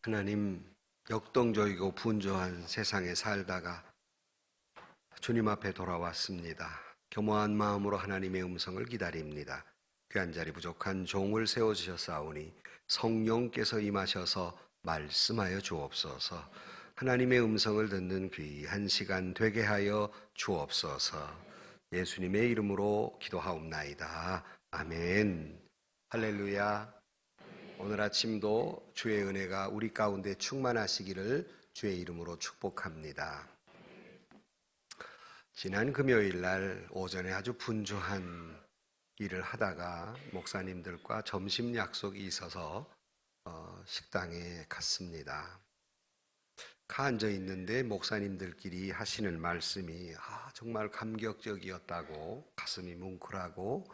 하나님, 역동적이고 분주한 세상에 살다가 주님 앞에 돌아왔습니다. 겸허한 마음으로 하나님의 음성을 기다립니다. 귀한 자리 부족한 종을 세워주셨사오니 성령께서 임하셔서 말씀하여 주옵소서. 하나님의 음성을 듣는 귀한 시간 되게 하여 주옵소서. 예수님의 이름으로 기도하옵나이다. 아멘. 할렐루야. 오늘 아침도 주의 은혜가 우리 가운데 충만하시기를 주의 이름으로 축복합니다. 지난 금요일 날 오전에 아주 분주한 일을 하다가 목사님들과 점심 약속이 있어서 식당에 갔습니다. 앉아 있는데 목사님들끼리 하시는 말씀이 정말 감격적이었다고, 가슴이 뭉클하고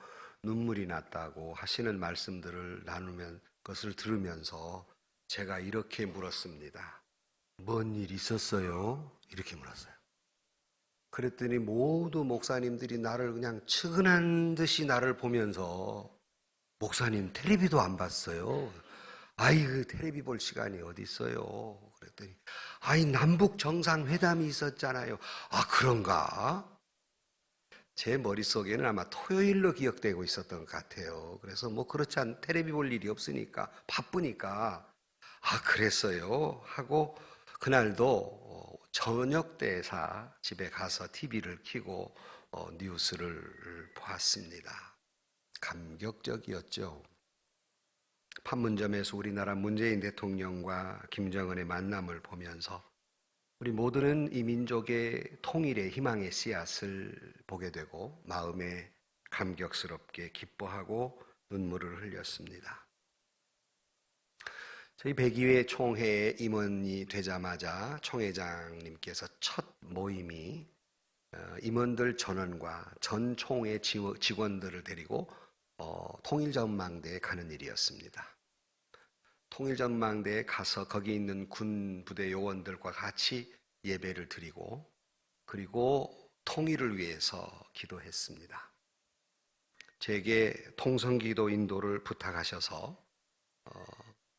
눈물이 났다고 하시는 말씀들을 나누면 것을 들으면서 제가 이렇게 물었습니다. 뭔 일 있었어요? 이렇게 물었어요. 그랬더니 모두 목사님들이 나를 그냥 측은한 듯이 나를 보면서 목사님 텔레비도 안 봤어요. 그 텔레비 볼 시간이 어디 있어요? 그랬더니 남북 정상회담이 있었잖아요. 그런가? 제 머릿속에는 아마 토요일로 기억되고 있었던 것 같아요. 그래서 그렇지 않 텔레비 볼 일이 없으니까 바쁘니까 그랬어요 하고 그날도 저녁 때사 집에 가서 TV를 켜고 뉴스를 보았습니다. 감격적이었죠. 판문점에서 우리나라 문재인 대통령과 김정은의 만남을 보면서 우리 모두는 이 민족의 통일의 희망의 씨앗을 보게 되고 마음에 감격스럽게 기뻐하고 눈물을 흘렸습니다. 저희 102회 총회에 임원이 되자마자 총회장님께서 첫 모임이 임원들 전원과 전 총회 직원들을 데리고 통일전망대에 가는 일이었습니다. 통일전망대에 가서 거기 있는 군 부대 요원들과 같이 예배를 드리고 그리고 통일을 위해서 기도했습니다. 제게 통성기도 인도를 부탁하셔서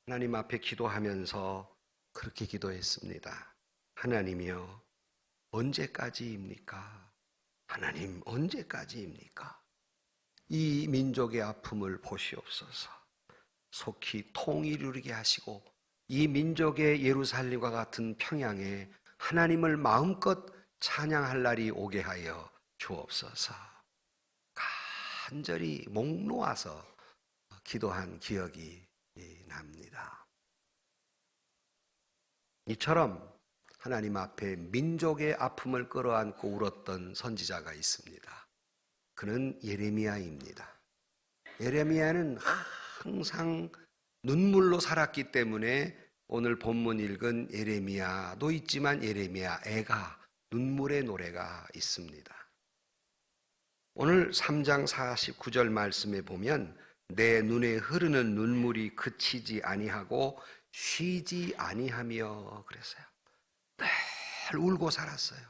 하나님 앞에 기도하면서 그렇게 기도했습니다. 하나님이여, 언제까지입니까? 하나님, 언제까지입니까? 이 민족의 아픔을 보시옵소서. 속히 통일을 이루게 하시고 이 민족의 예루살렘과 같은 평양에 하나님을 마음껏 찬양할 날이 오게 하여 주옵소서. 간절히 목 놓아서 기도한 기억이 납니다. 이처럼 하나님 앞에 민족의 아픔을 끌어안고 울었던 선지자가 있습니다. 그는 예레미야입니다. 예레미야는 항상 눈물로 살았기 때문에 오늘 본문 읽은 예레미야도 있지만 예레미야 애가 눈물의 노래가 있습니다. 오늘 3장 49절 말씀에 보면 내 눈에 흐르는 눈물이 그치지 아니하고 쉬지 아니하며 그랬어요. 늘 울고 살았어요.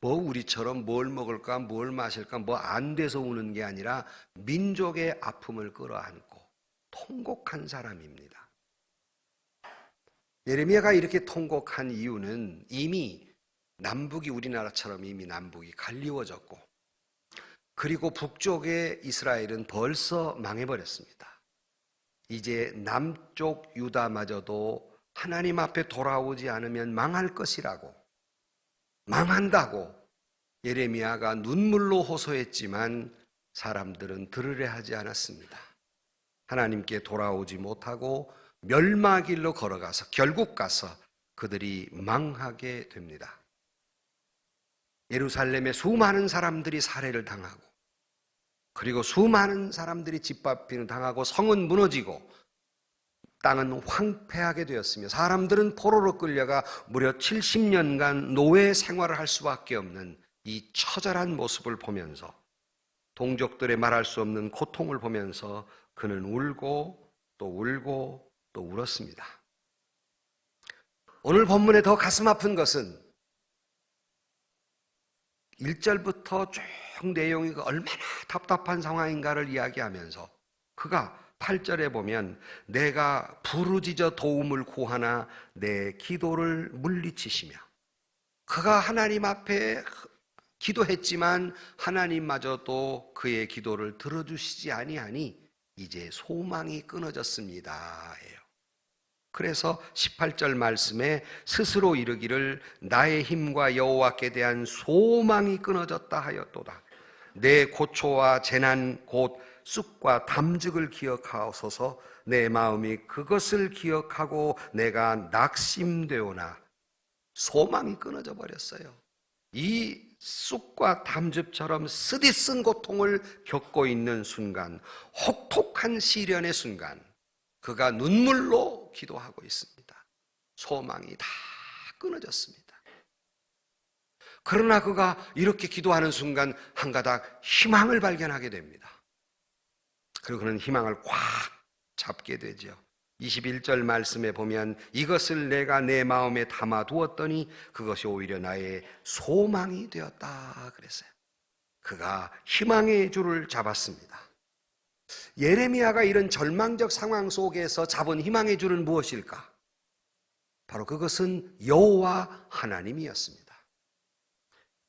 우리처럼 뭘 먹을까 뭘 마실까 안 돼서 우는 게 아니라 민족의 아픔을 끌어안고 통곡한 사람입니다. 예레미야가 이렇게 통곡한 이유는 이미 남북이 우리나라처럼 이미 남북이 갈리워졌고 그리고 북쪽의 이스라엘은 벌써 망해버렸습니다. 이제 남쪽 유다마저도 하나님 앞에 돌아오지 않으면 망할 것이라고, 망한다고 예레미야가 눈물로 호소했지만 사람들은 들으려 하지 않았습니다. 하나님께 돌아오지 못하고 멸망길로 걸어가서 결국 가서 그들이 망하게 됩니다. 예루살렘에 수많은 사람들이 살해를 당하고 그리고 수많은 사람들이 짓밟히는 당하고 성은 무너지고 땅은 황폐하게 되었으며 사람들은 포로로 끌려가 무려 70년간 노예 생활을 할 수밖에 없는 이 처절한 모습을 보면서 동족들의 말할 수 없는 고통을 보면서 그는 울고 또 울고 또 울었습니다. 오늘 본문에 더 가슴 아픈 것은 1절부터 쭉 내용이 얼마나 답답한 상황인가를 이야기하면서 그가 18절에 보면 내가 부르짖어 도움을 구하나 내 기도를 물리치시며, 그가 하나님 앞에 기도했지만 하나님마저도 그의 기도를 들어주시지 아니하니 이제 소망이 끊어졌습니다. 그래서 18절 말씀에 스스로 이르기를 나의 힘과 여호와께 대한 소망이 끊어졌다 하였도다. 내 고초와 재난 곧 쑥과 담즙을 기억하옵소서. 내 마음이 그것을 기억하고 내가 낙심되오나. 소망이 끊어져 버렸어요. 이 쑥과 담즙처럼 쓰디쓴 고통을 겪고 있는 순간, 혹독한 시련의 순간, 그가 눈물로 기도하고 있습니다. 소망이 다 끊어졌습니다. 그러나 그가 이렇게 기도하는 순간 한 가닥 희망을 발견하게 됩니다. 그리고 그는 희망을 꽉 잡게 되죠. 21절 말씀에 보면 이것을 내가 내 마음에 담아두었더니 그것이 오히려 나의 소망이 되었다 그랬어요. 그가 희망의 줄을 잡았습니다. 예레미야가 이런 절망적 상황 속에서 잡은 희망의 줄은 무엇일까? 바로 그것은 여호와 하나님이었습니다.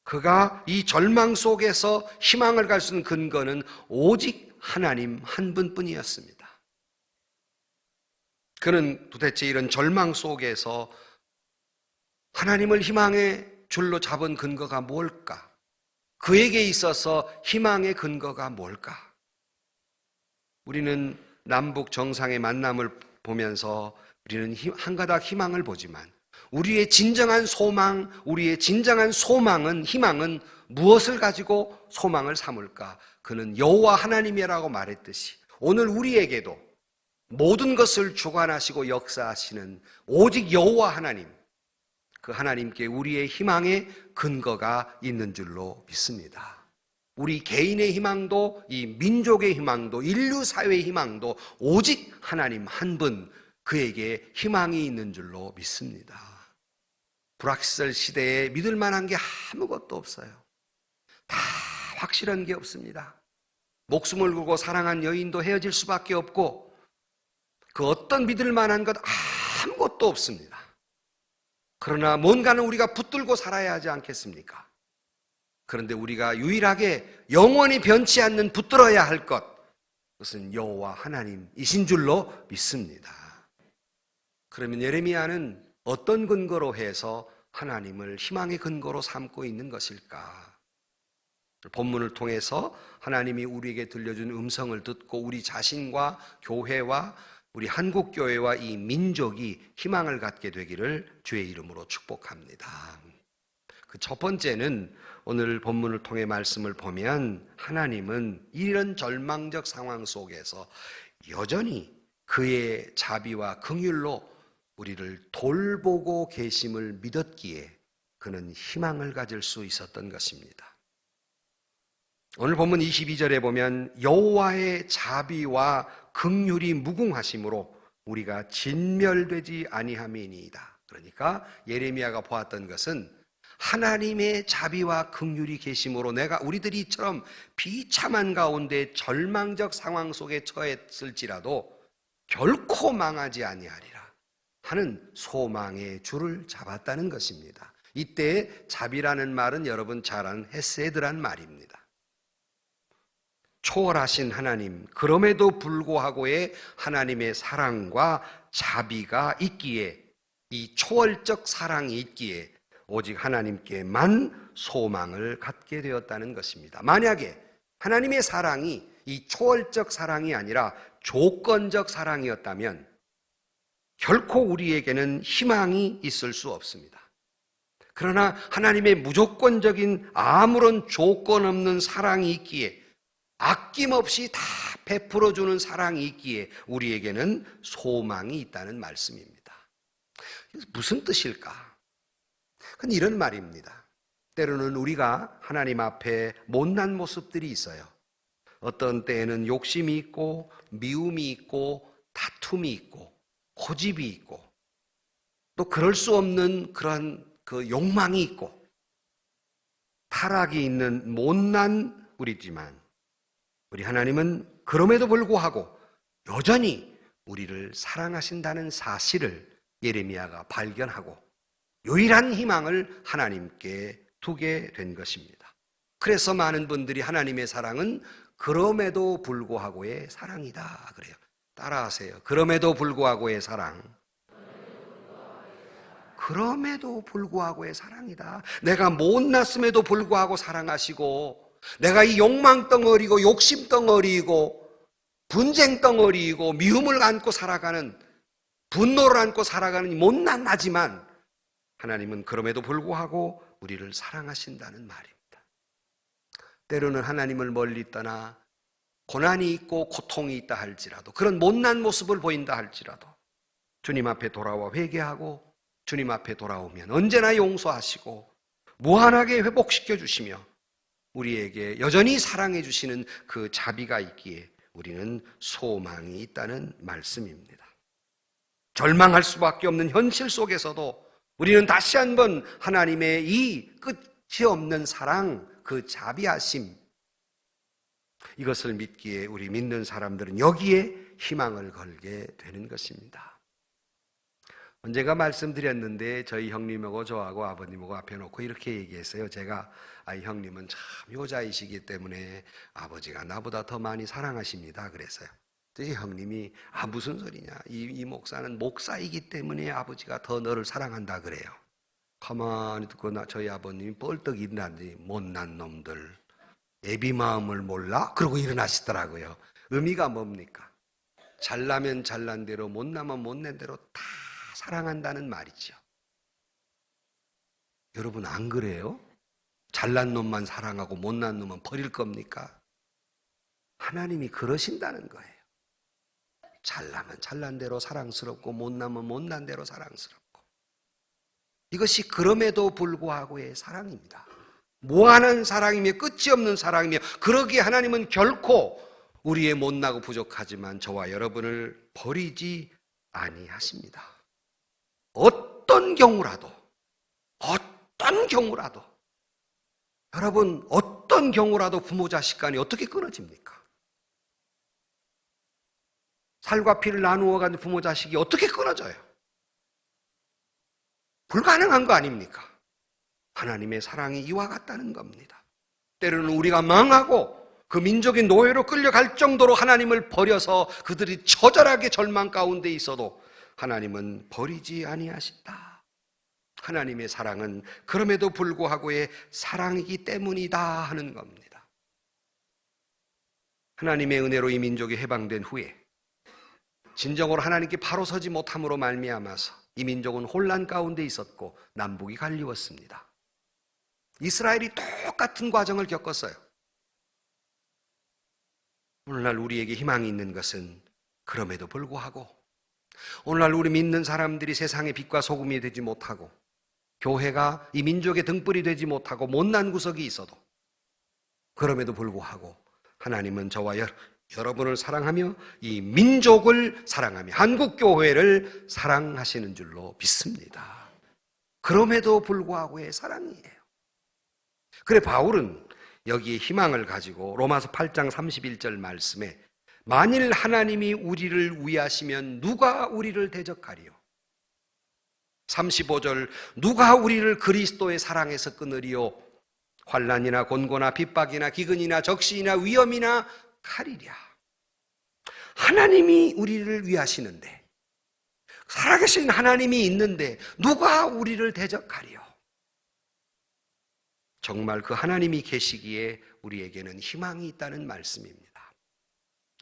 그가 이 절망 속에서 희망을 갈 수 있는 근거는 오직 하나님 한 분뿐이었습니다. 그는 도대체 이런 절망 속에서 하나님을 희망의 줄로 잡은 근거가 뭘까? 그에게 있어서 희망의 근거가 뭘까? 우리는 남북 정상의 만남을 보면서 우리는 한 가닥 희망을 보지만 우리의 진정한 소망, 우리의 진정한 소망은, 희망은 무엇을 가지고 소망을 삼을까? 그는 여호와 하나님이라고 말했듯이 오늘 우리에게도 모든 것을 주관하시고 역사하시는 오직 여호와 하나님, 그 하나님께 우리의 희망의 근거가 있는 줄로 믿습니다. 우리 개인의 희망도, 이 민족의 희망도, 인류 사회의 희망도 오직 하나님 한 분, 그에게 희망이 있는 줄로 믿습니다. 불확실 시대에 믿을 만한 게 아무것도 없어요. 다 확실한 게 없습니다. 목숨을 걸고 사랑한 여인도 헤어질 수밖에 없고 그 어떤 믿을 만한 것 아무것도 없습니다. 그러나 뭔가는 우리가 붙들고 살아야 하지 않겠습니까? 그런데 우리가 유일하게 영원히 변치 않는 붙들어야 할 것, 그것은 여호와 하나님이신 줄로 믿습니다. 그러면 예레미야는 어떤 근거로 해서 하나님을 희망의 근거로 삼고 있는 것일까? 본문을 통해서 하나님이 우리에게 들려준 음성을 듣고 우리 자신과 교회와 우리 한국교회와 이 민족이 희망을 갖게 되기를 주의 이름으로 축복합니다. 그 첫 번째는 오늘 본문을 통해 말씀을 보면 하나님은 이런 절망적 상황 속에서 여전히 그의 자비와 긍휼로 우리를 돌보고 계심을 믿었기에 그는 희망을 가질 수 있었던 것입니다. 오늘 본문 22절에 보면 여호와의 자비와 긍휼이 무궁하심으로 우리가 진멸되지 아니함이니이다. 그러니까 예레미야가 보았던 것은 하나님의 자비와 긍휼이 계심으로 내가 우리들이 이처럼 비참한 가운데 절망적 상황 속에 처했을지라도 결코 망하지 아니하리라 하는 소망의 줄을 잡았다는 것입니다. 이때 자비라는 말은 여러분 잘 아는 헤세드란 말입니다. 초월하신 하나님, 그럼에도 불구하고의 하나님의 사랑과 자비가 있기에, 이 초월적 사랑이 있기에 오직 하나님께만 소망을 갖게 되었다는 것입니다. 만약에 하나님의 사랑이 이 초월적 사랑이 아니라 조건적 사랑이었다면 결코 우리에게는 희망이 있을 수 없습니다. 그러나 하나님의 무조건적인 아무런 조건 없는 사랑이 있기에, 아낌없이 다 베풀어주는 사랑이 있기에 우리에게는 소망이 있다는 말씀입니다. 무슨 뜻일까? 그건 이런 말입니다. 때로는 우리가 하나님 앞에 못난 모습들이 있어요. 어떤 때에는 욕심이 있고 미움이 있고 다툼이 있고 고집이 있고 또 그럴 수 없는 그런 그 욕망이 있고 타락이 있는 못난 우리지만 우리 하나님은 그럼에도 불구하고 여전히 우리를 사랑하신다는 사실을 예레미야가 발견하고 유일한 희망을 하나님께 두게 된 것입니다. 그래서 많은 분들이 하나님의 사랑은 그럼에도 불구하고의 사랑이다 그래요. 따라하세요. 그럼에도 불구하고의 사랑. 그럼에도 불구하고의 사랑이다. 내가 못났음에도 불구하고 사랑하시고, 내가 이 욕망 덩어리고 욕심 덩어리이고 분쟁 덩어리이고 미움을 안고 살아가는, 분노를 안고 살아가는 못난 나지만 하나님은 그럼에도 불구하고 우리를 사랑하신다는 말입니다. 때로는 하나님을 멀리 떠나 고난이 있고 고통이 있다 할지라도, 그런 못난 모습을 보인다 할지라도 주님 앞에 돌아와 회개하고 주님 앞에 돌아오면 언제나 용서하시고 무한하게 회복시켜 주시며 우리에게 여전히 사랑해 주시는 그 자비가 있기에 우리는 소망이 있다는 말씀입니다. 절망할 수밖에 없는 현실 속에서도 우리는 다시 한번 하나님의 이 끝이 없는 사랑, 그 자비하심, 이것을 믿기에 우리 믿는 사람들은 여기에 희망을 걸게 되는 것입니다. 언제가 말씀드렸는데 저희 형님하고 저하고 아버님하고 앞에 놓고 이렇게 얘기했어요. 제가 형님은 참 효자이시기 때문에 아버지가 나보다 더 많이 사랑하십니다 그랬어요. 형님이 무슨 소리냐, 이 목사는 목사이기 때문에 아버지가 더 너를 사랑한다 그래요. 가만히 듣고 저희 아버님이 뻘떡 일어나지, 못난 놈들 애비 마음을 몰라? 그러고 일어나시더라고요. 의미가 뭡니까? 잘나면 잘난 대로, 못나면 못난 대로 다 사랑한다는 말이죠. 여러분 안 그래요? 잘난 놈만 사랑하고 못난 놈은 버릴 겁니까? 하나님이 그러신다는 거예요. 잘나면 잘난 대로 사랑스럽고 못나면 못난 대로 사랑스럽고, 이것이 그럼에도 불구하고의 사랑입니다. 무한한 사랑이며 끝이 없는 사랑이며, 그러기에 하나님은 결코 우리의 못나고 부족하지만 저와 여러분을 버리지 아니하십니다. 어떤 경우라도 여러분, 어떤 경우라도 부모 자식 간이 어떻게 끊어집니까? 살과 피를 나누어 가는 부모 자식이 어떻게 끊어져요? 불가능한 거 아닙니까? 하나님의 사랑이 이와 같다는 겁니다. 때로는 우리가 망하고 그 민족이 노예로 끌려갈 정도로 하나님을 버려서 그들이 처절하게 절망 가운데 있어도 하나님은 버리지 아니하신다. 하나님의 사랑은 그럼에도 불구하고의 사랑이기 때문이다 하는 겁니다. 하나님의 은혜로 이 민족이 해방된 후에 진정으로 하나님께 바로 서지 못함으로 말미암아서 이 민족은 혼란 가운데 있었고 남북이 갈리웠습니다. 이스라엘이 똑같은 과정을 겪었어요. 오늘날 우리에게 희망이 있는 것은 그럼에도 불구하고, 오늘날 우리 믿는 사람들이 세상의 빛과 소금이 되지 못하고 교회가 이 민족의 등불이 되지 못하고 못난 구석이 있어도 그럼에도 불구하고 하나님은 저와 여러분을 사랑하며 이 민족을 사랑하며 한국교회를 사랑하시는 줄로 믿습니다. 그럼에도 불구하고의 사랑이에요. 그래 바울은 여기에 희망을 가지고 로마서 8장 31절 말씀에 만일 하나님이 우리를 위하시면 누가 우리를 대적하리요? 35절 누가 우리를 그리스도의 사랑에서 끊으리요? 환난이나 곤고나 핍박이나 기근이나 적시이나 위험이나 칼이랴. 하나님이 우리를 위하시는데, 살아계신 하나님이 있는데 누가 우리를 대적하리요? 정말 그 하나님이 계시기에 우리에게는 희망이 있다는 말씀입니다.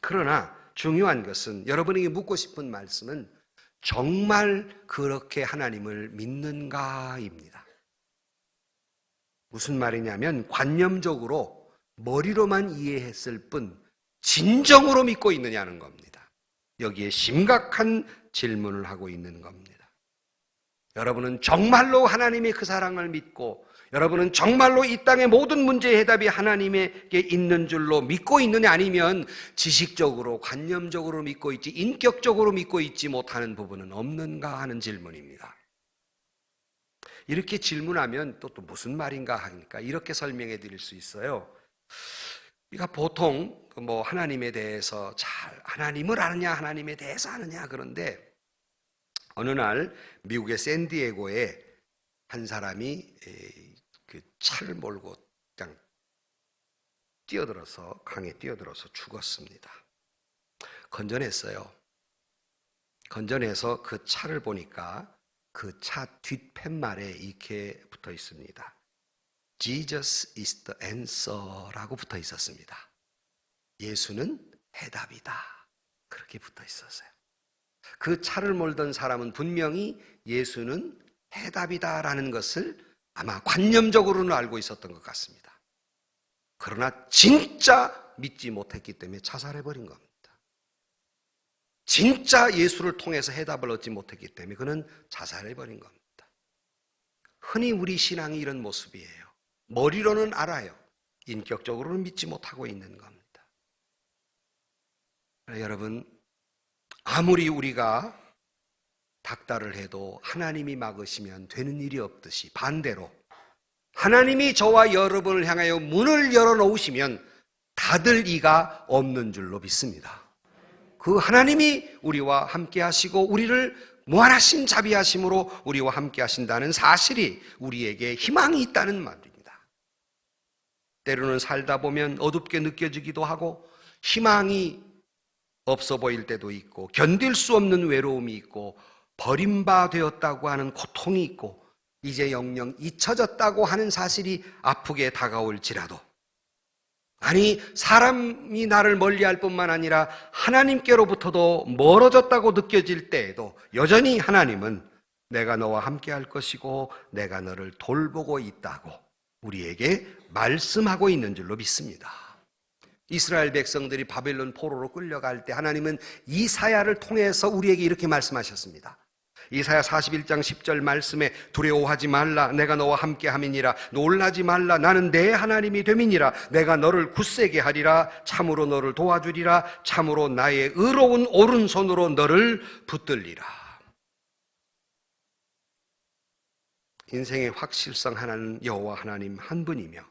그러나 중요한 것은, 여러분에게 묻고 싶은 말씀은 정말 그렇게 하나님을 믿는가입니다. 무슨 말이냐면 관념적으로 머리로만 이해했을 뿐 진정으로 믿고 있느냐는 겁니다. 여기에 심각한 질문을 하고 있는 겁니다. 여러분은 정말로 하나님의 그 사랑을 믿고, 여러분은 정말로 이 땅의 모든 문제의 해답이 하나님에게 있는 줄로 믿고 있느냐, 아니면 지식적으로 관념적으로 믿고 있지 인격적으로 믿고 있지 못하는 부분은 없는가 하는 질문입니다. 이렇게 질문하면 또 무슨 말인가 하니까 이렇게 설명해 드릴 수 있어요. 그러니까 보통 뭐 하나님에 대해서 잘 하나님을 아느냐 하나님에 대해서 아느냐 그런데 어느 날 미국의 샌디에고에 한 사람이 그 차를 몰고 그냥 강에 뛰어들어서 죽었습니다. 건져냈어요. 건져내서 그 차를 보니까 그 차 뒷팻말에 이렇게 붙어 있습니다. Jesus is the answer라고 붙어 있었습니다. 예수는 해답이다. 그렇게 붙어 있었어요. 그 차를 몰던 사람은 분명히 예수는 해답이다라는 것을 아마 관념적으로는 알고 있었던 것 같습니다. 그러나 진짜 믿지 못했기 때문에 자살해버린 겁니다. 진짜 예수를 통해서 해답을 얻지 못했기 때문에 그는 자살해버린 겁니다. 흔히 우리 신앙이 이런 모습이에요. 머리로는 알아요. 인격적으로는 믿지 못하고 있는 겁니다. 여러분, 아무리 우리가 닥달을 해도 하나님이 막으시면 되는 일이 없듯이 반대로 하나님이 저와 여러분을 향하여 문을 열어놓으시면 닫을 이가 없는 줄로 믿습니다. 그 하나님이 우리와 함께 하시고 우리를 무한하신 자비하심으로 우리와 함께 하신다는 사실이 우리에게 희망이 있다는 말입니다. 때로는 살다 보면 어둡게 느껴지기도 하고 희망이 없어 보일 때도 있고 견딜 수 없는 외로움이 있고 버림받았다고 하는 고통이 있고 이제 영영 잊혀졌다고 하는 사실이 아프게 다가올지라도 아니 사람이 나를 멀리할 뿐만 아니라 하나님께로부터도 멀어졌다고 느껴질 때에도 여전히 하나님은 내가 너와 함께 할 것이고 내가 너를 돌보고 있다고 우리에게 말씀하고 있는 줄로 믿습니다. 이스라엘 백성들이 바벨론 포로로 끌려갈 때 하나님은 이사야를 통해서 우리에게 이렇게 말씀하셨습니다. 이사야 41장 10절 말씀에 두려워하지 말라 내가 너와 함께 함이니라 놀라지 말라 나는 내 하나님이 됨이니라 내가 너를 굳세게 하리라 참으로 너를 도와주리라 참으로 나의 의로운 오른손으로 너를 붙들리라. 인생의 확실성 하나는 여호와 하나님 한 분이며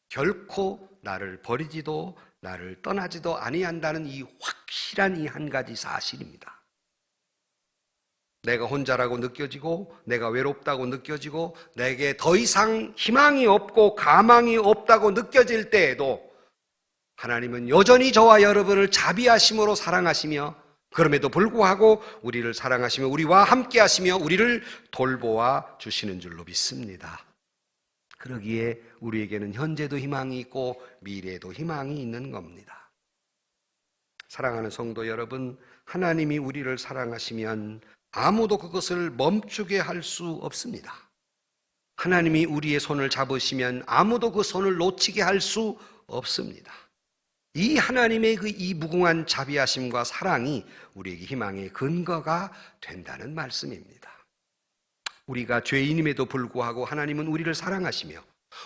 결코 나를 버리지도 나를 떠나지도 아니한다는 이 확실한 이 한 가지 사실입니다. 내가 혼자라고 느껴지고 내가 외롭다고 느껴지고 내게 더 이상 희망이 없고 가망이 없다고 느껴질 때에도 하나님은 여전히 저와 여러분을 자비하심으로 사랑하시며 그럼에도 불구하고 우리를 사랑하시며 우리와 함께 하시며 우리를 돌보아 주시는 줄로 믿습니다. 그러기에 우리에게는 현재도 희망이 있고 미래에도 희망이 있는 겁니다. 사랑하는 성도 여러분, 하나님이 우리를 사랑하시면 아무도 그것을 멈추게 할 수 없습니다. 하나님이 우리의 손을 잡으시면 아무도 그 손을 놓치게 할 수 없습니다. 이 하나님의 이 무궁한 자비하심과 사랑이 우리에게 희망의 근거가 된다는 말씀입니다. 우리가 죄인임에도 불구하고 하나님은 우리를 사랑하시며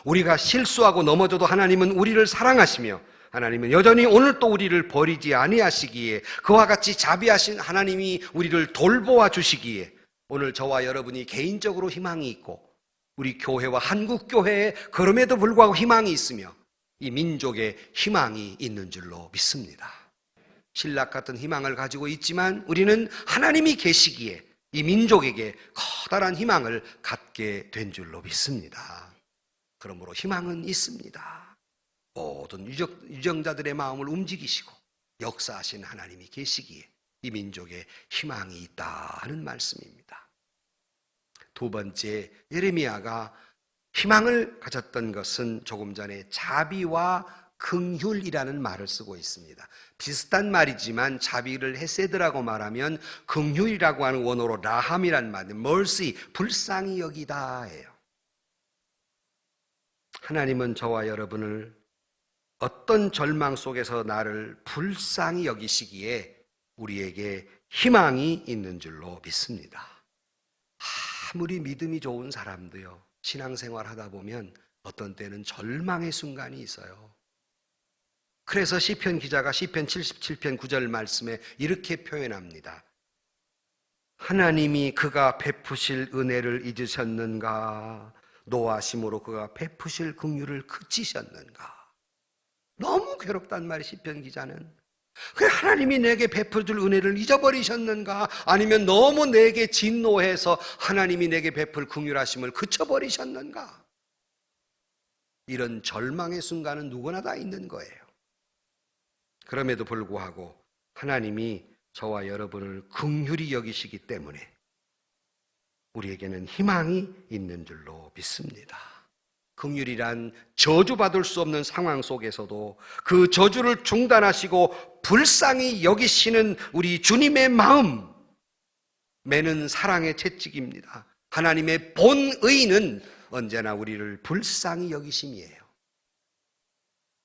우리가 실수하고 넘어져도 하나님은 우리를 사랑하시며 하나님은 여전히 오늘 또 우리를 버리지 아니하시기에 그와 같이 자비하신 하나님이 우리를 돌보아 주시기에 오늘 저와 여러분이 개인적으로 희망이 있고 우리 교회와 한국교회에 그럼에도 불구하고 희망이 있으며 이 민족에 희망이 있는 줄로 믿습니다. 신락 같은 희망을 가지고 있지만 우리는 하나님이 계시기에 이 민족에게 커다란 희망을 갖게 된 줄로 믿습니다. 그러므로 희망은 있습니다. 모든 유정자들의 마음을 움직이시고 역사하신 하나님이 계시기에 이 민족에 희망이 있다 하는 말씀입니다. 두 번째, 예레미야가 희망을 가졌던 것은 조금 전에 자비와 긍휼이라는 말을 쓰고 있습니다. 비슷한 말이지만 자비를 헤세드라고 말하면 긍휼이라고 하는 원어로 라함이란 말은 mercy, 불쌍히 여기다예요. 하나님은 저와 여러분을 어떤 절망 속에서 나를 불쌍히 여기시기에 우리에게 희망이 있는 줄로 믿습니다. 아무리 믿음이 좋은 사람도요, 신앙생활 하다 보면 어떤 때는 절망의 순간이 있어요. 그래서 시편 기자가 시편 77편 9절 말씀에 이렇게 표현합니다. 하나님이 그가 베푸실 은혜를 잊으셨는가? 노하심으로 그가 베푸실 긍휼을 그치셨는가? 너무 괴롭단 말이에요. 시편 기자는. 그래, 하나님이 내게 베풀 은혜를 잊어버리셨는가? 아니면 너무 내게 진노해서 하나님이 내게 베풀 긍휼하심을 그쳐버리셨는가? 이런 절망의 순간은 누구나 다 있는 거예요. 그럼에도 불구하고 하나님이 저와 여러분을 긍휼히 여기시기 때문에 우리에게는 희망이 있는 줄로 믿습니다. 긍휼이란 저주받을 수 없는 상황 속에서도 그 저주를 중단하시고 불쌍히 여기시는 우리 주님의 마음, 매는 사랑의 채찍입니다. 하나님의 본의는 언제나 우리를 불쌍히 여기심이에요.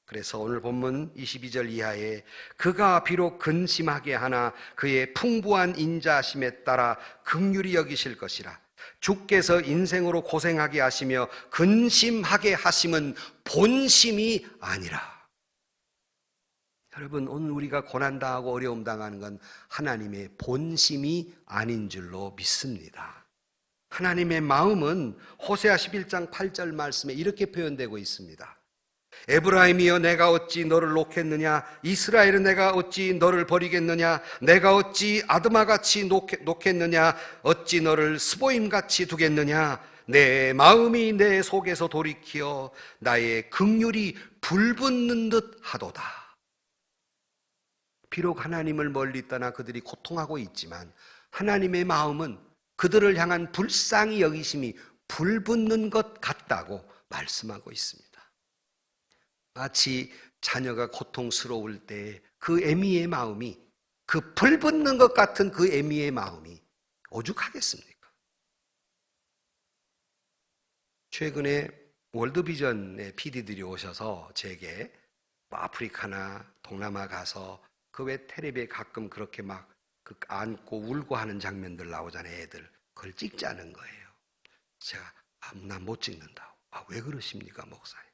그래서 오늘 본문 22절 이하에 그가 비록 근심하게 하나 그의 풍부한 인자심에 따라 긍휼히 여기실 것이라. 주께서 인생으로 고생하게 하시며 근심하게 하심은 본심이 아니라. 여러분, 오늘 우리가 고난당하고 어려움 당하는 건 하나님의 본심이 아닌 줄로 믿습니다. 하나님의 마음은 호세아 11장 8절 말씀에 이렇게 표현되고 있습니다. 에브라임이여 내가 어찌 너를 놓겠느냐? 이스라엘은 내가 어찌 너를 버리겠느냐? 내가 어찌 아드마같이 놓겠느냐? 어찌 너를 스보임같이 두겠느냐? 내 마음이 내 속에서 돌이키어 나의 긍휼이 불붙는 듯 하도다. 비록 하나님을 멀리 떠나 그들이 고통하고 있지만 하나님의 마음은 그들을 향한 불쌍히 여기심이 불붙는 것 같다고 말씀하고 있습니다. 마치 자녀가 고통스러울 때 그 애미의 마음이, 그 불붙는 것 같은 그 애미의 마음이 오죽하겠습니까? 최근에 월드비전의 PD들이 오셔서 제게 아프리카나 동남아 가서 그 왜 텔레비에 가끔 그렇게 막 그 안고 울고 하는 장면들 나오잖아요. 애들 그걸 찍자는 거예요. 제가 난 못 찍는다고. 왜 그러십니까, 목사님?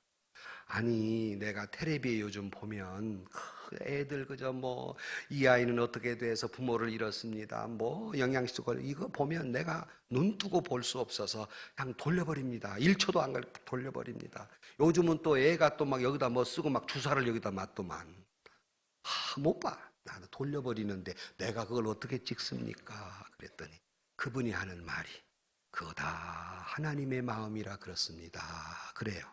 아니, 내가 텔레비에 요즘 보면 애들 그저 뭐 이 아이는 어떻게 돼서 부모를 잃었습니다. 뭐 영양실조 걸려, 이거 보면 내가 눈 뜨고 볼 수 없어서 그냥 돌려버립니다. 1초도 안 걸려 돌려버립니다. 요즘은 또 애가 또 막 여기다 뭐 쓰고 막 주사를 여기다 맞더만. 못 봐. 나는 돌려버리는데 내가 그걸 어떻게 찍습니까? 그랬더니 그분이 하는 말이 그거 다 하나님의 마음이라 그렇습니다. 그래요.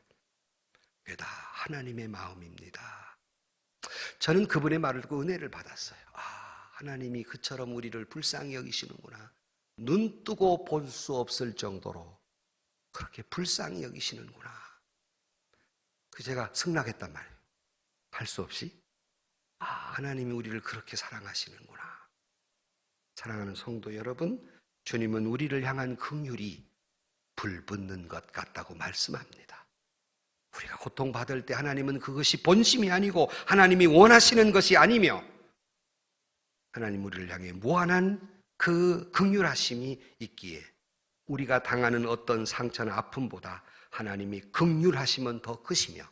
그게 다 하나님의 마음입니다. 저는 그분의 말을 듣고 은혜를 받았어요. 하나님이 그처럼 우리를 불쌍히 여기시는구나. 눈 뜨고 볼 수 없을 정도로 그렇게 불쌍히 여기시는구나. 제가 승낙했단 말이에요. 할 수 없이 하나님이 우리를 그렇게 사랑하시는구나. 사랑하는 성도 여러분, 주님은 우리를 향한 긍휼이 불붙는 것 같다고 말씀합니다. 우리가 고통받을 때 하나님은 그것이 본심이 아니고 하나님이 원하시는 것이 아니며 하나님 우리를 향해 무한한 그 긍휼하심이 있기에 우리가 당하는 어떤 상처나 아픔보다 하나님이 긍휼하심은 더 크시며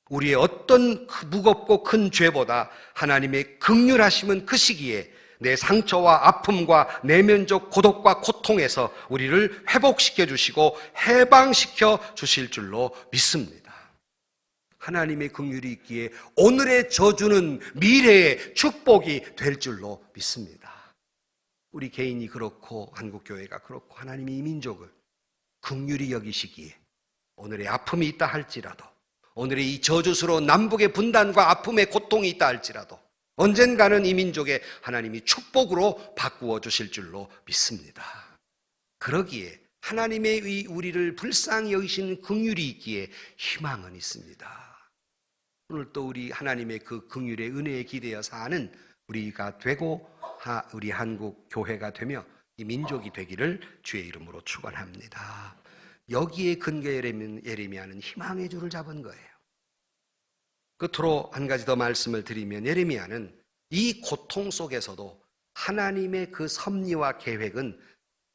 우리의 어떤 무겁고 큰 죄보다 하나님의 긍휼하심은 크시기에 내 상처와 아픔과 내면적 고독과 고통에서 우리를 회복시켜 주시고 해방시켜 주실 줄로 믿습니다. 하나님의 긍휼이 있기에 오늘의 저주는 미래의 축복이 될 줄로 믿습니다. 우리 개인이 그렇고 한국교회가 그렇고 하나님이 이 민족을 긍휼히 여기시기에 오늘의 아픔이 있다 할지라도 오늘의 이 저주스러운 남북의 분단과 아픔의 고통이 있다 할지라도 언젠가는 이 민족에 하나님이 축복으로 바꾸어 주실 줄로 믿습니다. 그러기에 하나님의 우리를 불쌍히 여기시는 긍휼이 있기에 희망은 있습니다. 오늘 또 우리 하나님의 그 긍휼의 은혜에 기대어 사는 우리가 되고 우리 한국 교회가 되며 이 민족이 되기를 주의 이름으로 축원합니다. 여기에 근거 예레미야는 희망의 줄을 잡은 거예요. 끝으로 한 가지 더 말씀을 드리면 예레미야는 이 고통 속에서도 하나님의 그 섭리와 계획은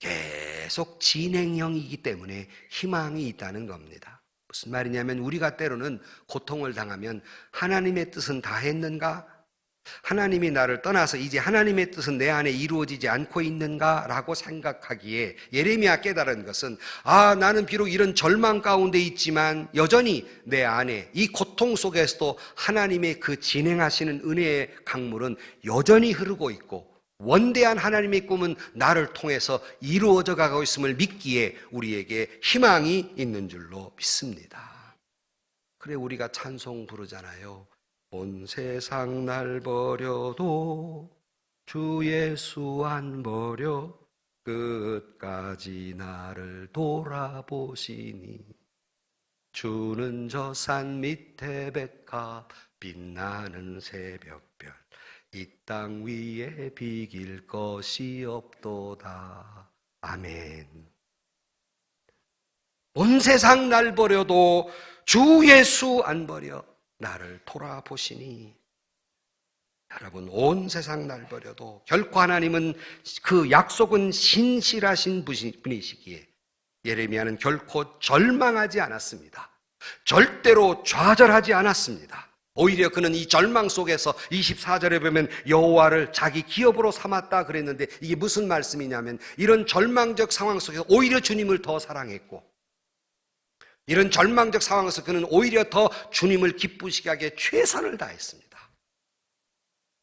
계속 진행형이기 때문에 희망이 있다는 겁니다. 무슨 말이냐면 우리가 때로는 고통을 당하면 하나님의 뜻은 다 했는가? 하나님이 나를 떠나서 이제 하나님의 뜻은 내 안에 이루어지지 않고 있는가라고 생각하기에 예레미야 깨달은 것은 나는 비록 이런 절망 가운데 있지만 여전히 내 안에 이 고통 속에서도 하나님의 그 진행하시는 은혜의 강물은 여전히 흐르고 있고 원대한 하나님의 꿈은 나를 통해서 이루어져 가고 있음을 믿기에 우리에게 희망이 있는 줄로 믿습니다. 그래 우리가 찬송 부르잖아요. 온 세상 날 버려도 주 예수 안 버려 끝까지 나를 돌아보시니 주는 저 산 밑에 백합 빛나는 새벽별 이 땅 위에 비길 것이 없도다. 아멘. 온 세상 날 버려도 주 예수 안 버려 나를 돌아보시니. 여러분, 온 세상 날 버려도 결코 하나님은 그 약속은 신실하신 분이시기에 예레미야는 결코 절망하지 않았습니다. 절대로 좌절하지 않았습니다. 오히려 그는 이 절망 속에서 24절에 보면 여호와를 자기 기업으로 삼았다 그랬는데 이게 무슨 말씀이냐면 이런 절망적 상황 속에서 오히려 주님을 더 사랑했고 이런 절망적 상황에서 그는 오히려 더 주님을 기쁘시게 하기에 최선을 다했습니다.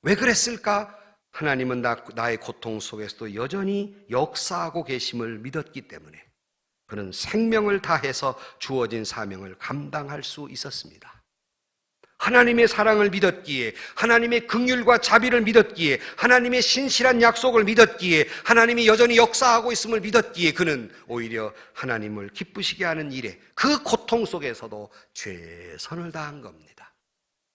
왜 그랬을까? 하나님은 나의 고통 속에서도 여전히 역사하고 계심을 믿었기 때문에 그는 생명을 다해서 주어진 사명을 감당할 수 있었습니다. 하나님의 사랑을 믿었기에, 하나님의 긍휼과 자비를 믿었기에, 하나님의 신실한 약속을 믿었기에, 하나님이 여전히 역사하고 있음을 믿었기에 그는 오히려 하나님을 기쁘시게 하는 일에 그 고통 속에서도 최선을 다한 겁니다.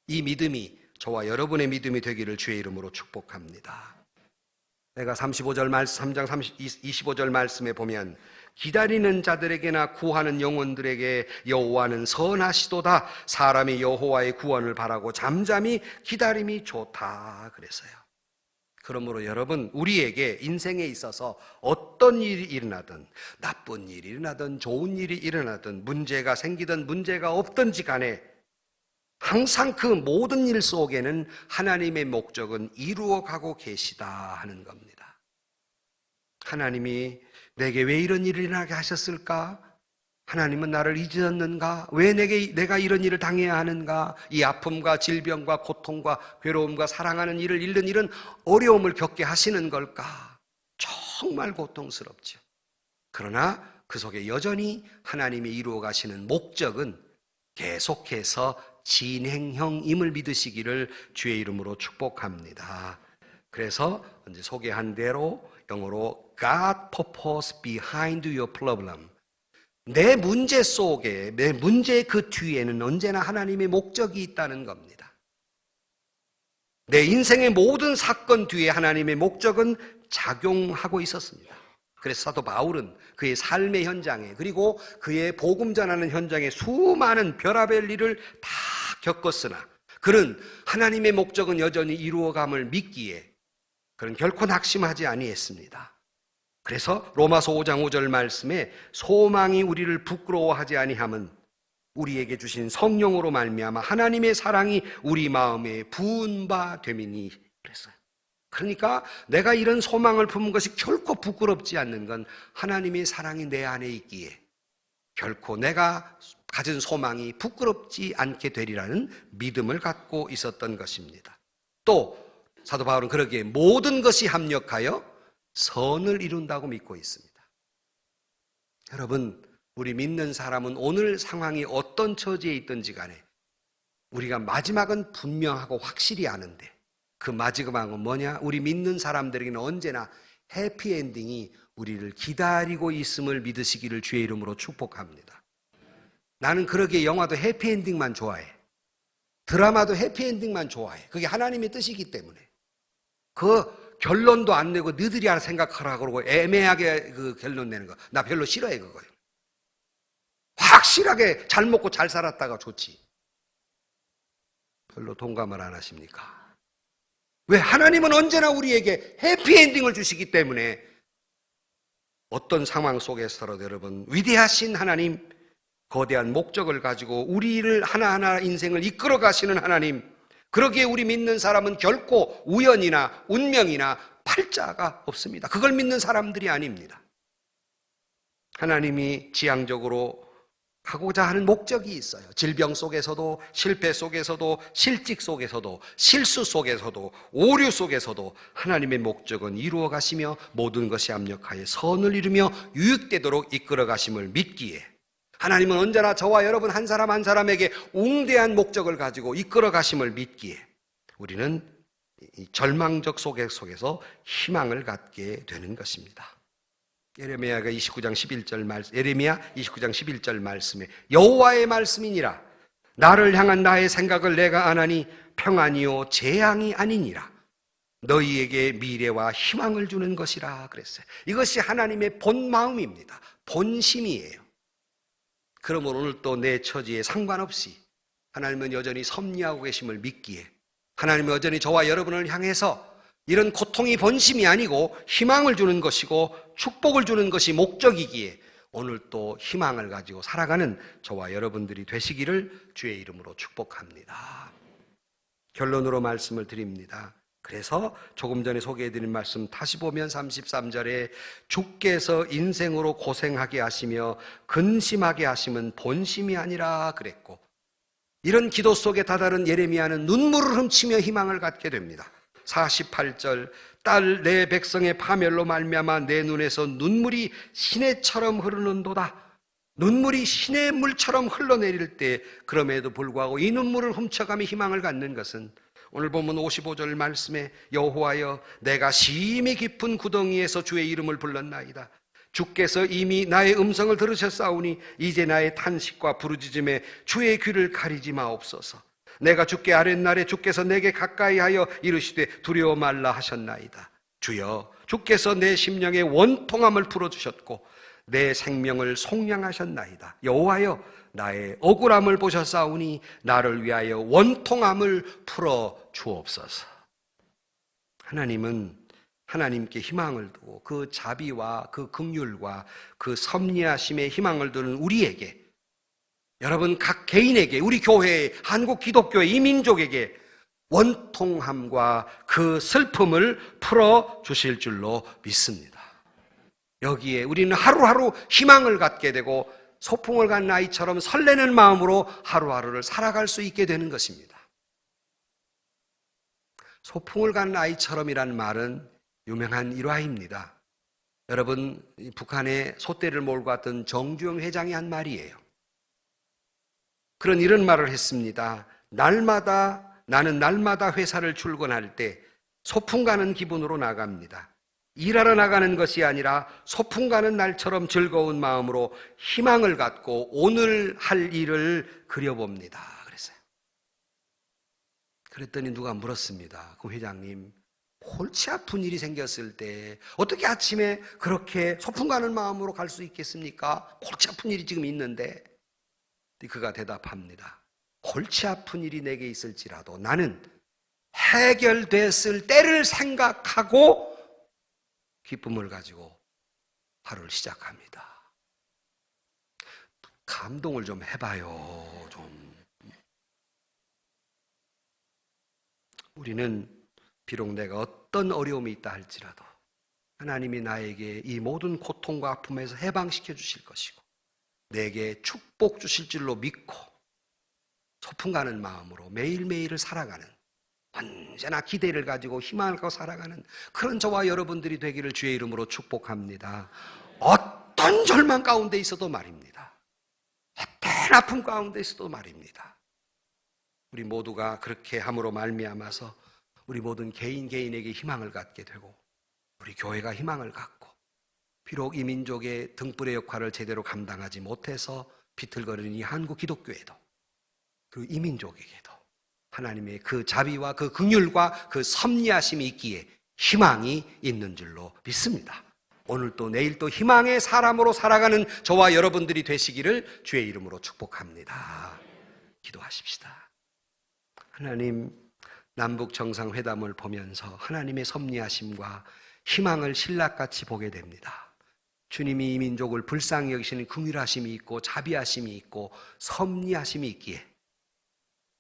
이 믿음이 저와 여러분의 믿음이 되기를 주의 이름으로 축복합니다. 내가 3장 25절 말씀에 보면 기다리는 자들에게나 구하는 영혼들에게 여호와는 선하시도다. 사람이 여호와의 구원을 바라고 잠잠히 기다림이 좋다 그랬어요. 그러므로 여러분, 우리에게 인생에 있어서 어떤 일이 일어나든 나쁜 일이 일어나든 좋은 일이 일어나든 문제가 생기든 문제가 없든지 간에 항상 그 모든 일 속에는 하나님의 목적은 이루어가고 계시다 하는 겁니다. 하나님이 내게 왜 이런 일이 일어나게 하셨을까? 하나님은 나를 잊었는가? 왜 내가 이런 일을 당해야 하는가? 이 아픔과 질병과 고통과 괴로움과 사랑하는 일을 잃는 일은 어려움을 겪게 하시는 걸까? 정말 고통스럽죠. 그러나 그 속에 여전히 하나님이 이루어 가시는 목적은 계속해서 진행형임을 믿으시기를 주의 이름으로 축복합니다. 그래서 이제 소개한 대로 영어로 God purpose behind your problem. 내 문제 속에, 내 문제의 그 뒤에는 언제나 하나님의 목적이 있다는 겁니다. 내 인생의 모든 사건 뒤에 하나님의 목적은 작용하고 있었습니다. 그래서 사도 바울은 그의 삶의 현장에 그리고 그의 복음 전하는 현장에 수많은 별의별 일을 다 겪었으나 그는 하나님의 목적은 여전히 이루어감을 믿기에 그는 결코 낙심하지 아니했습니다. 그래서 로마서 5장 5절 말씀에 소망이 우리를 부끄러워하지 아니함은 우리에게 주신 성령으로 말미암아 하나님의 사랑이 우리 마음에 부은 바 됨이니 그랬어요. 그러니까 내가 이런 소망을 품은 것이 결코 부끄럽지 않는 건 하나님의 사랑이 내 안에 있기에 결코 내가 가진 소망이 부끄럽지 않게 되리라는 믿음을 갖고 있었던 것입니다. 또 사도 바울은 그러기에 모든 것이 합력하여 선을 이룬다고 믿고 있습니다. 여러분, 우리 믿는 사람은 오늘 상황이 어떤 처지에 있든지 간에 우리가 마지막은 분명하고 확실히 아는데 그 마지막은 뭐냐? 우리 믿는 사람들에게는 언제나 해피엔딩이 우리를 기다리고 있음을 믿으시기를 주의 이름으로 축복합니다. 나는 그러기에 영화도 해피엔딩만 좋아해. 드라마도 해피엔딩만 좋아해. 그게 하나님의 뜻이기 때문에. 그 결론도 안 내고 너희들이 알아 생각하라 그러고 애매하게 그 결론 내는 거 나 별로 싫어해. 그거요. 확실하게 잘 먹고 잘 살았다가 좋지. 별로 동감을 안 하십니까? 왜? 하나님은 언제나 우리에게 해피엔딩을 주시기 때문에 어떤 상황 속에서라도 여러분, 위대하신 하나님, 거대한 목적을 가지고 우리를 하나하나 인생을 이끌어 가시는 하나님, 그러기에 우리 믿는 사람은 결코 우연이나 운명이나 팔자가 없습니다. 그걸 믿는 사람들이 아닙니다. 하나님이 지향적으로 하고자 하는 목적이 있어요. 질병 속에서도, 실패 속에서도, 실직 속에서도, 실수 속에서도, 오류 속에서도 하나님의 목적은 이루어 가시며 모든 것이 합력하여 선을 이루며 유익되도록 이끌어 가심을 믿기에, 하나님은 언제나 저와 여러분 한 사람 한 사람에게 웅대한 목적을 가지고 이끌어 가심을 믿기에 우리는 이 절망적 속에서 희망을 갖게 되는 것입니다. 예레미야 29장 11절 말씀에 여호와의 말씀이니라. 나를 향한 나의 생각을 내가 아나니 평안이요 재앙이 아니니라. 너희에게 미래와 희망을 주는 것이라 그랬어요. 이것이 하나님의 본 마음입니다. 본심이에요. 그러므로 오늘 또 내 처지에 상관없이 하나님은 여전히 섭리하고 계심을 믿기에, 하나님은 여전히 저와 여러분을 향해서 이런 고통이 본심이 아니고 희망을 주는 것이고 축복을 주는 것이 목적이기에 오늘 또 희망을 가지고 살아가는 저와 여러분들이 되시기를 주의 이름으로 축복합니다. 결론으로 말씀을 드립니다. 그래서 조금 전에 소개해드린 말씀 다시 보면 33절에 주께서 인생으로 고생하게 하시며 근심하게 하심은 본심이 아니라 그랬고, 이런 기도 속에 다다른 예레미야는 눈물을 훔치며 희망을 갖게 됩니다. 48절 딸 내 백성의 파멸로 말미암아 내 눈에서 눈물이 시내처럼 흐르는도다. 눈물이 시내 물처럼 흘러내릴 때 그럼에도 불구하고 이 눈물을 훔쳐가며 희망을 갖는 것은 오늘 보면 55절 말씀에 여호와여 내가 심히 깊은 구덩이에서 주의 이름을 불렀나이다. 주께서 이미 나의 음성을 들으셨사오니 이제 나의 탄식과 부르짖음에 주의 귀를 가리지 마옵소서. 내가 주께 아랫날에 주께서 내게 가까이하여 이르시되 두려워 말라 하셨나이다. 주여 주께서 내 심령의 원통함을 풀어주셨고 내 생명을 속량하셨나이다. 여호와여 나의 억울함을 보셨사오니 나를 위하여 원통함을 풀어 주옵소서. 하나님은 하나님께 희망을 두고 그 자비와 그 긍휼과 그 섭리하심의 희망을 두는 우리에게, 여러분 각 개인에게, 우리 교회, 한국 기독교회, 이 민족에게 원통함과 그 슬픔을 풀어 주실 줄로 믿습니다. 여기에 우리는 하루하루 희망을 갖게 되고 소풍을 간 아이처럼 설레는 마음으로 하루하루를 살아갈 수 있게 되는 것입니다. 소풍을 간 아이처럼이란 말은 유명한 일화입니다. 여러분, 북한에 소떼를 몰고 왔던 정주영 회장이 한 말이에요. 그런 이런 말을 했습니다. 나는 날마다 회사를 출근할 때 소풍 가는 기분으로 나갑니다. 일하러 나가는 것이 아니라 소풍 가는 날처럼 즐거운 마음으로 희망을 갖고 오늘 할 일을 그려봅니다. 그랬어요. 그랬더니 누가 물었습니다. 그 회장님, 골치 아픈 일이 생겼을 때 어떻게 아침에 그렇게 소풍 가는 마음으로 갈 수 있겠습니까? 골치 아픈 일이 지금 있는데. 그가 대답합니다. 골치 아픈 일이 내게 있을지라도 나는 해결됐을 때를 생각하고 기쁨을 가지고 하루를 시작합니다. 감동을 좀 해봐요. 좀. 우리는 비록 내가 어떤 어려움이 있다 할지라도 하나님이 나에게 이 모든 고통과 아픔에서 해방시켜 주실 것이고 내게 축복 주실 줄로 믿고 소풍 가는 마음으로 매일매일을 살아가는, 언제나 기대를 가지고 희망을 갖고 살아가는 그런 저와 여러분들이 되기를 주의 이름으로 축복합니다. 어떤 절망 가운데 있어도 말입니다. 어떤 아픔 가운데 있어도 말입니다. 우리 모두가 그렇게 함으로 말미암아서 우리 모든 개인에게 희망을 갖게 되고 우리 교회가 희망을 갖고 비록 이 민족의 등불의 역할을 제대로 감당하지 못해서 비틀거리는 이 한국 기독교에도 그 이 민족에게도 하나님의 그 자비와 그 긍휼과 그 섭리하심이 있기에 희망이 있는 줄로 믿습니다. 오늘 또 내일 또 희망의 사람으로 살아가는 저와 여러분들이 되시기를 주의 이름으로 축복합니다. 기도하십시다. 하나님, 남북 정상회담을 보면서 하나님의 섭리하심과 희망을 신락같이 보게 됩니다. 주님이 이 민족을 불쌍히 여기시는 긍휼하심이 있고 자비하심이 있고 섭리하심이 있기에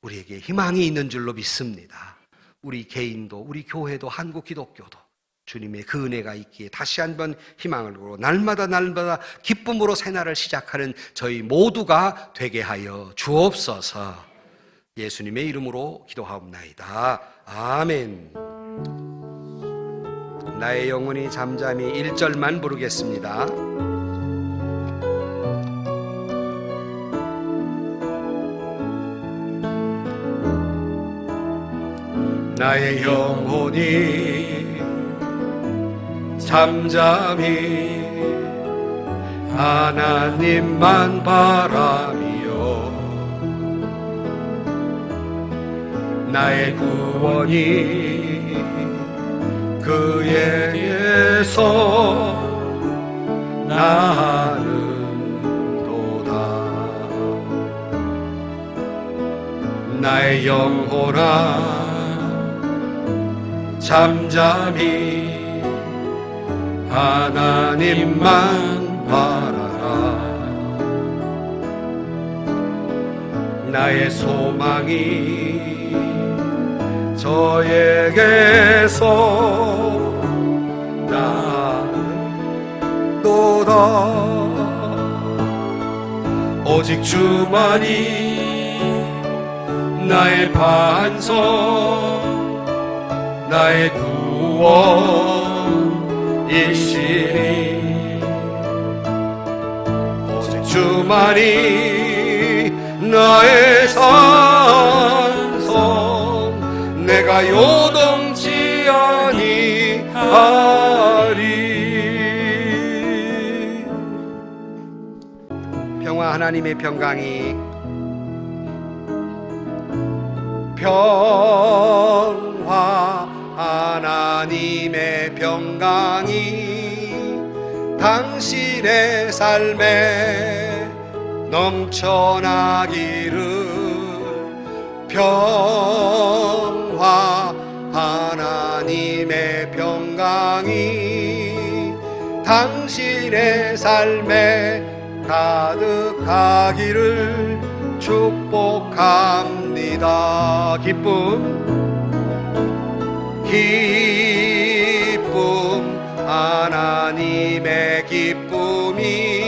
우리에게 희망이 있는 줄로 믿습니다. 우리 개인도 우리 교회도 한국 기독교도 주님의 그 은혜가 있기에 다시 한번 희망을 걸고 날마다 기쁨으로 새날을 시작하는 저희 모두가 되게 하여 주옵소서. 예수님의 이름으로 기도하옵나이다. 아멘. 나의 영혼이 잠잠히 1절만 부르겠습니다. 나의 영혼이 잠잠히 하나님만 바라며 나의 구원이 그에게서 나는도다. 나의 영혼아 잠잠히 하나님만 바라라. 나의 소망이 저에게서 나는도다. 오직 주만이 나의 반석 나의 구원이시니 오직 주만이 나의 산성 내가 요동치 아니하리. 평화 하나님의 평강이 평화 하나님의 평강이 당신의 삶에 넘쳐나기를. 평화 하나님의 평강이 당신의 삶에 가득하기를 축복합니다. 기쁨 하나님의 기쁨이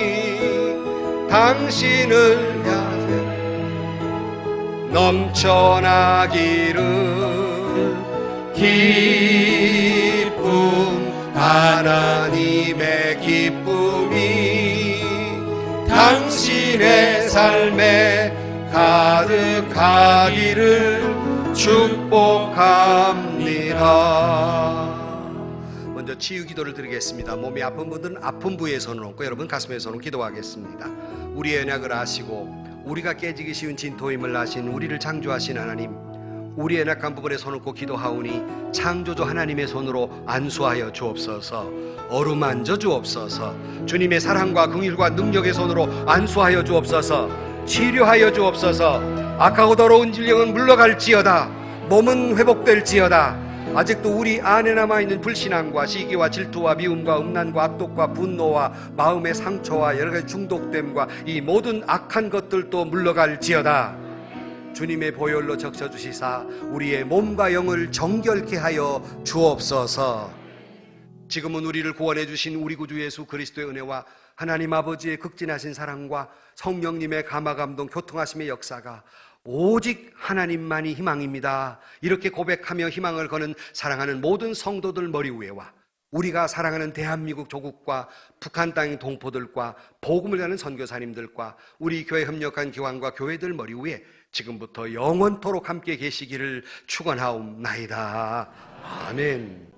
당신을 향해 넘쳐나기를. 기쁨 하나님의 기쁨이 당신의 삶에 가득하기를 축복합니다. 먼저 치유 기도를 드리겠습니다. 몸이 아픈 분들은 아픈 부위에 손을 얹고 여러분 가슴에 손을 기도하겠습니다. 우리의 연약을 아시고 우리가 깨지기 쉬운 진토임을 아신 우리를 창조하신 하나님, 우리의 연약한 부분에 손을 얹고 기도하오니 창조주 하나님의 손으로 안수하여 주옵소서. 어루만져 주옵소서. 주님의 사랑과 긍휼과 능력의 손으로 안수하여 주옵소서. 치료하여 주옵소서. 악하고 더러운 질병은 물러갈지어다. 몸은 회복될지어다. 아직도 우리 안에 남아있는 불신앙과 시기와 질투와 미움과 음란과 악독과 분노와 마음의 상처와 여러가지 중독됨과 이 모든 악한 것들도 물러갈지어다. 주님의 보혈로 적셔주시사 우리의 몸과 영을 정결케 하여 주옵소서. 지금은 우리를 구원해 주신 우리 구주 예수 그리스도의 은혜와 하나님 아버지의 극진하신 사랑과 성령님의 감화감동 교통하심의 역사가 오직 하나님만이 희망입니다. 이렇게 고백하며 희망을 거는 사랑하는 모든 성도들 머리 위에와 우리가 사랑하는 대한민국 조국과 북한 땅의 동포들과 복음을 가는 선교사님들과 우리 교회 협력한 기관과 교회들 머리 위에 지금부터 영원토록 함께 계시기를 축원하옵나이다. 아멘.